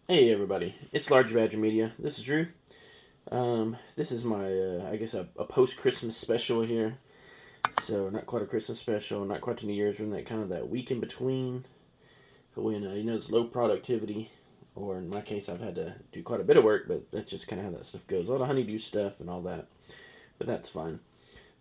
Hey everybody, it's Large Badger Media. This is Drew. This is my, I guess, a post-Christmas special here. So not quite a Christmas special, not quite to New Year's. We're in that kind of that week in between when it's low productivity, or in my case, I've had to do quite a bit of work, but that's just kind of how that stuff goes. A lot of honeydew stuff and all that, but that's fine.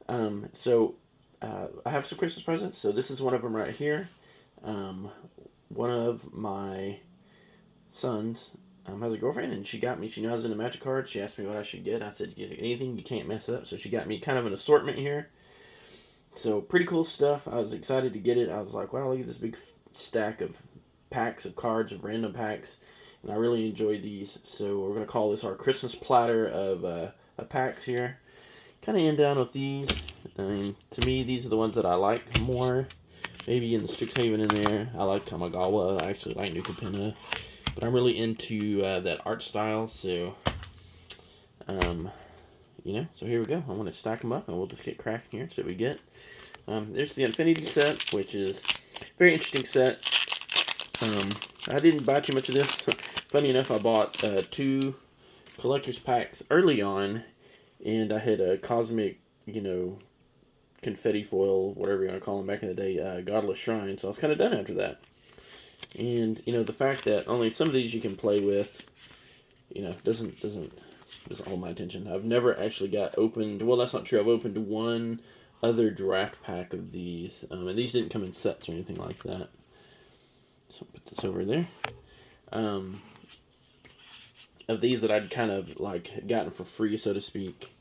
I have some Christmas presents. So this is one of them right here. Um, One of my sons has a girlfriend, and she knows in the magic cards. She asked me what I should get. I said, "Get anything you can't mess up." So she got me kind of an assortment here. So pretty cool stuff. I was excited to get it. I was like, "Wow, look at this big stack of packs of cards of random packs," and I really enjoy these. So we're gonna call this our Christmas platter of packs here. Kind of end down with these. I mean, to me, these are the ones that I like more. Maybe in the Strixhaven in there. I like Kamigawa. I actually like Nukapena. But I'm really into that art style, so um, so here we go. I want to stack them up, and we'll just get cracking here. So we get there's the Infinity set, which is a very interesting set. I didn't buy too much of this. Funny enough, I bought two collector's packs early on, and I had a cosmic, confetti foil, whatever you want to call them back in the day, Godless Shrine. So I was kind of done after that. And the fact that only some of these you can play with, doesn't hold my attention. I've never actually got opened. Well, that's not true. I've opened one other draft pack of these, and these didn't come in sets or anything like that. So I'll put this over there. Um, of these that I'd kind of like gotten for free, so to speak,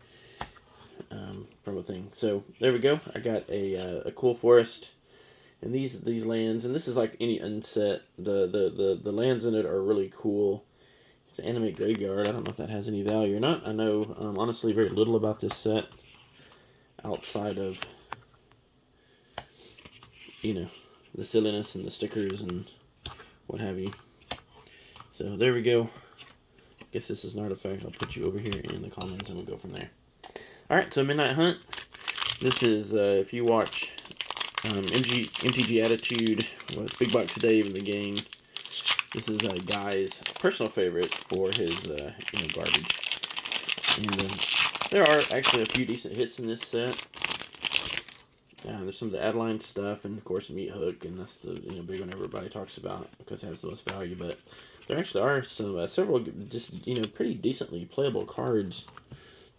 from a thing. So there we go. I got a cool forest. And these lands, and this is like any unset. The lands in it are really cool. It's an anime graveyard. I don't know if that has any value or not. I know honestly very little about this set outside of the silliness and the stickers and what have you. So there we go. Guess this is an artifact. I'll put you over here in the comments and we'll go from there. All right. So Midnight Hunt. This is if you watch MTG Attitude, Big Box Dave in the game. This is a guy's personal favorite for his garbage. And there are actually a few decent hits in this set. There's some of the Adeline stuff, and of course Meat Hook, and that's the big one everybody talks about because it has the most value. But there actually are some several just pretty decently playable cards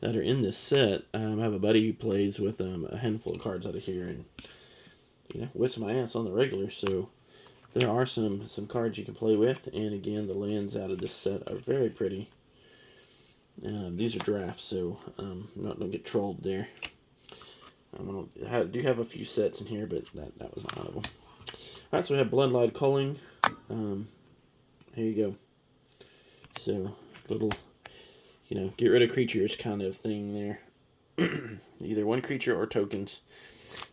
that are in this set. I have a buddy who plays with a handful of cards out of here, and whips my ass on the regular. So there are some cards you can play with, and again, the lands out of this set are very pretty. These are drafts, so don't get trolled there. I do have a few sets in here, but that was not one of them. All right, so we have Bloodline Culling. Here you go. So little, get rid of creatures kind of thing there. Either one creature or tokens.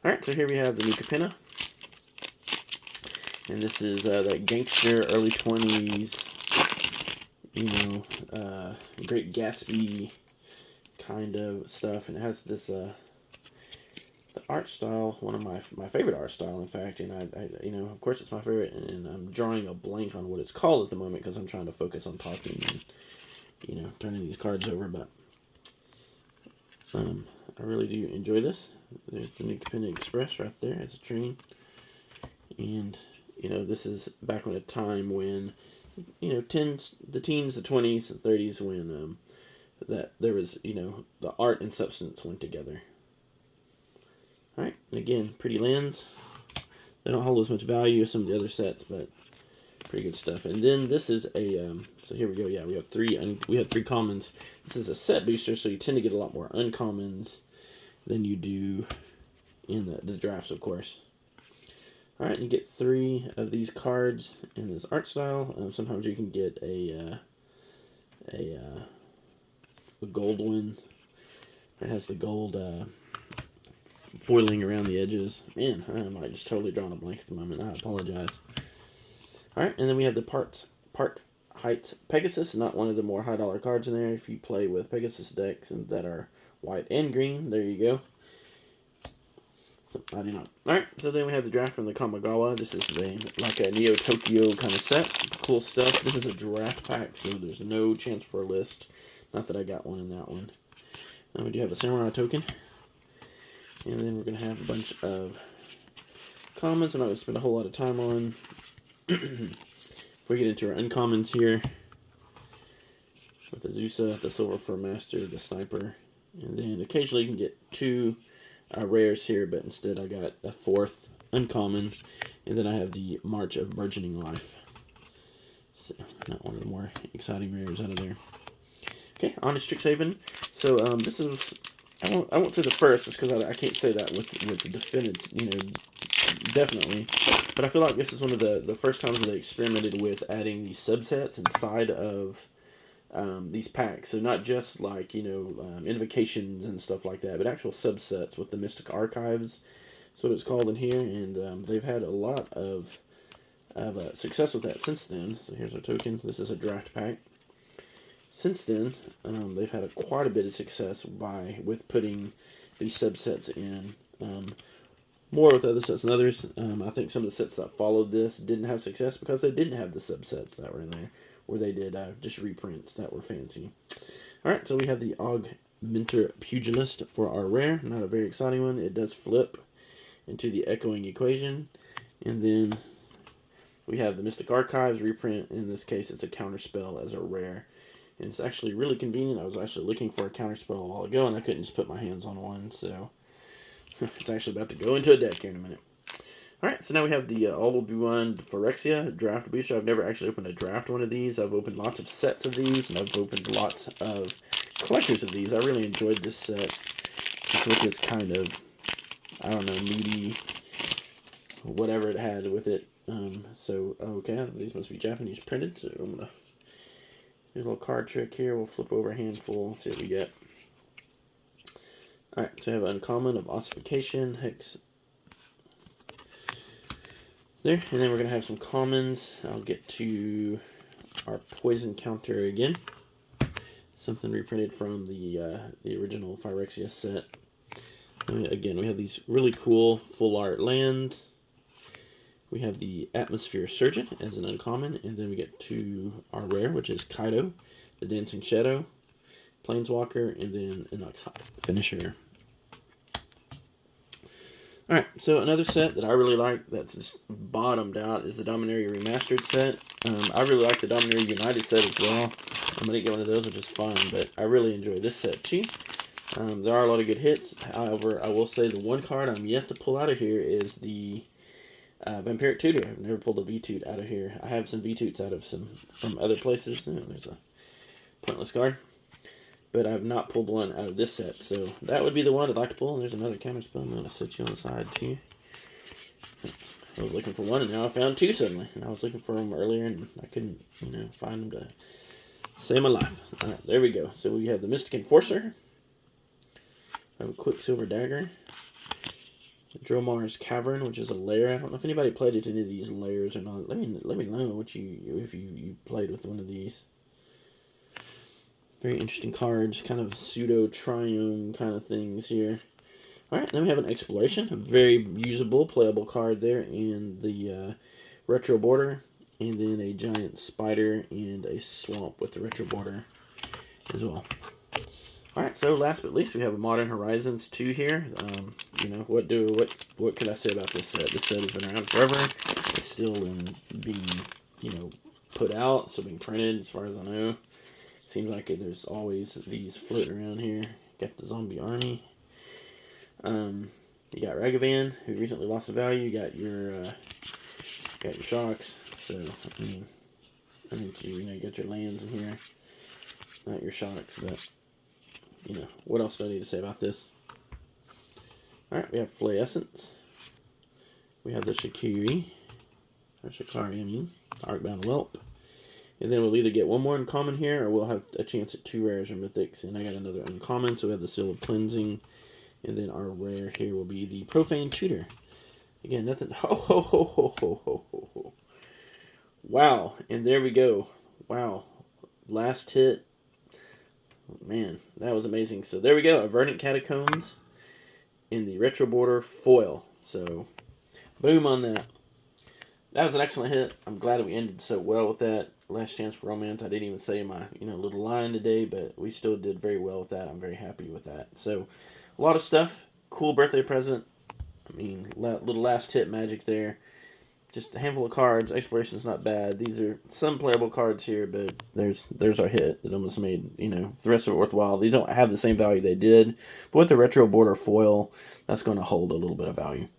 All right, so here we have the Nukapena. And this is that gangster early 20s, Great Gatsby kind of stuff. And it has this, the art style, one of my favorite art style, in fact. And I of course it's my favorite, and I'm drawing a blank on what it's called at the moment because I'm trying to focus on talking and, turning these cards over. But I really do enjoy this. There's the Nukapena Express right there. It's a train. And this is back in a time when, the teens, the 20s, the 30s, when that there was, the art and substance went together. All right, and again, pretty lands. They don't hold as much value as some of the other sets, but pretty good stuff. And then this is a so here we go. Yeah, we have three commons. This is a set booster, so you tend to get a lot more uncommons than you do in the drafts, of course. Alright, you get 3 of these cards in this art style. Sometimes you can get a gold one. It has the gold foiling around the edges. Man, I might just totally drawing a blank at the moment. I apologize. Alright, and then we have the Park Heights Pegasus. Not one of the more high-dollar cards in there. If you play with Pegasus decks and that are white and green, there you go. So, I do not. Alright, so then we have the draft from the Kamigawa. This is like a Neo Tokyo kind of set. Cool stuff. This is a draft pack, so there's no chance for a list. Not that I got one in that one. Then we do have a Samurai token. And then we're going to have a bunch of commons. I'm not going to spend a whole lot of time on. If we get into our uncommons here, with the Zusa, the Silver Fur Master, the Sniper, and then occasionally you can get 2 rares here, but instead I got a 4th uncommon, and then I have the March of Burgeoning Life. So, not one of the more exciting rares out of there. Okay, on to Strixhaven. So, this is, I won't say the first, just because I can't say that with the definitive, definitely. But I feel like this is one of the first times that they experimented with adding these subsets inside of these packs. So not just like, invocations and stuff like that, but actual subsets with the Mystic Archives. That's what it's called in here. And they've had a lot of success with that since then. So here's our token. This is a draft pack. Since then, they've had quite a bit of success with putting these subsets in. More with other sets than others. I think some of the sets that followed this didn't have success because they didn't have the subsets that were in there, where they did just reprints that were fancy. Alright, so we have the Augmenter Pugilist for our rare. Not a very exciting one. It does flip into the Echoing Equation. And then we have the Mystic Archives reprint. In this case, it's a counterspell as a rare. And it's actually really convenient. I was actually looking for a counterspell a while ago, and I couldn't just put my hands on one, so it's actually about to go into a deck here in a minute. Alright, so now we have the All-Will-Be-One Phyrexia Draft Booster. I've never actually opened a draft one of these. I've opened lots of sets of these, and I've opened lots of collectors of these. I really enjoyed this set. Just with this kind of, I don't know, meaty, whatever it had with it. Okay, these must be Japanese printed, so I'm going to do a little card trick here. We'll flip over a handful, see what we get. Alright, so we have an uncommon of Ossification, Hex. There, and then we're going to have some commons. I'll get to our Poison counter again. Something reprinted from the original Phyrexia set. And again, we have these really cool full art lands. We have the Atmosphere Surgeon as an uncommon, and then we get to our rare, which is Kaido, the Dancing Shadow, Planeswalker, and then an Finisher. Alright, so another set that I really like that's just bottomed out is the Dominaria Remastered set. I really like the Dominaria United set as well. I'm going to get one of those, which is fine, but I really enjoy this set too. There are a lot of good hits. However, I will say the one card I'm yet to pull out of here is the Vampiric Tutor. I've never pulled a V-Toot out of here. I have some V-Toots out of from other places. There's a pointless card. But I've not pulled one out of this set, so that would be the one I'd like to pull. And there's another counterspell. I'm going to set you on the side, too. I was looking for one, and now I found 2 suddenly. And I was looking for them earlier, and I couldn't, find them to save my life. Alright, there we go. So we have the Mystic Enforcer. I have a Quicksilver Dagger. Dromar's Cavern, which is a lair. I don't know if anybody played with any of these lairs or not. Let me know what if you played with one of these. Very interesting cards, kind of pseudo-triome kind of things here. Alright, then we have an Exploration, a very usable, playable card there in the retro border. And then a giant spider and a swamp with the retro border as well. Alright, so last but least, we have a Modern Horizons 2 here. What could I say about this set? This set has been around forever. It's still being, put out, still being printed as far as I know. Seems like there's always these floating around here. Got the Zombie Army. You got Ragavan, who recently lost the value. You got your Shocks. So you got your lands in here. Not your Shocks, but what else do I need to say about this? Alright, we have Flay Essence. We have the Shikari, Arcbound Whelp. And then we'll either get one more uncommon here, or we'll have a chance at 2 rares or mythics. And I got another uncommon, so we have the Seal of Cleansing. And then our rare here will be the Profane Tutor. Again, nothing. Ho, ho, ho, ho, ho, ho, ho, ho. Wow, and there we go. Wow, last hit. Man, that was amazing. So there we go, a Verdant Catacombs. in the retro border foil. So, boom on that. That was an excellent hit. I'm glad that we ended so well with that. Last Chance for Romance. I didn't even say my little line today, but we still did very well with that. I'm very happy with that. So, a lot of stuff. Cool birthday present. I mean, little last hit magic there. Just a handful of cards. Exploration is not bad. These are some playable cards here, but there's our hit that almost made the rest of it worthwhile. These don't have the same value they did, but with the retro border foil, that's going to hold a little bit of value.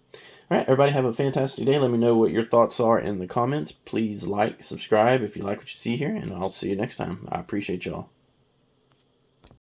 All right, everybody have a fantastic day. Let me know what your thoughts are in the comments. Please like, subscribe if you like what you see here, and I'll see you next time. I appreciate y'all.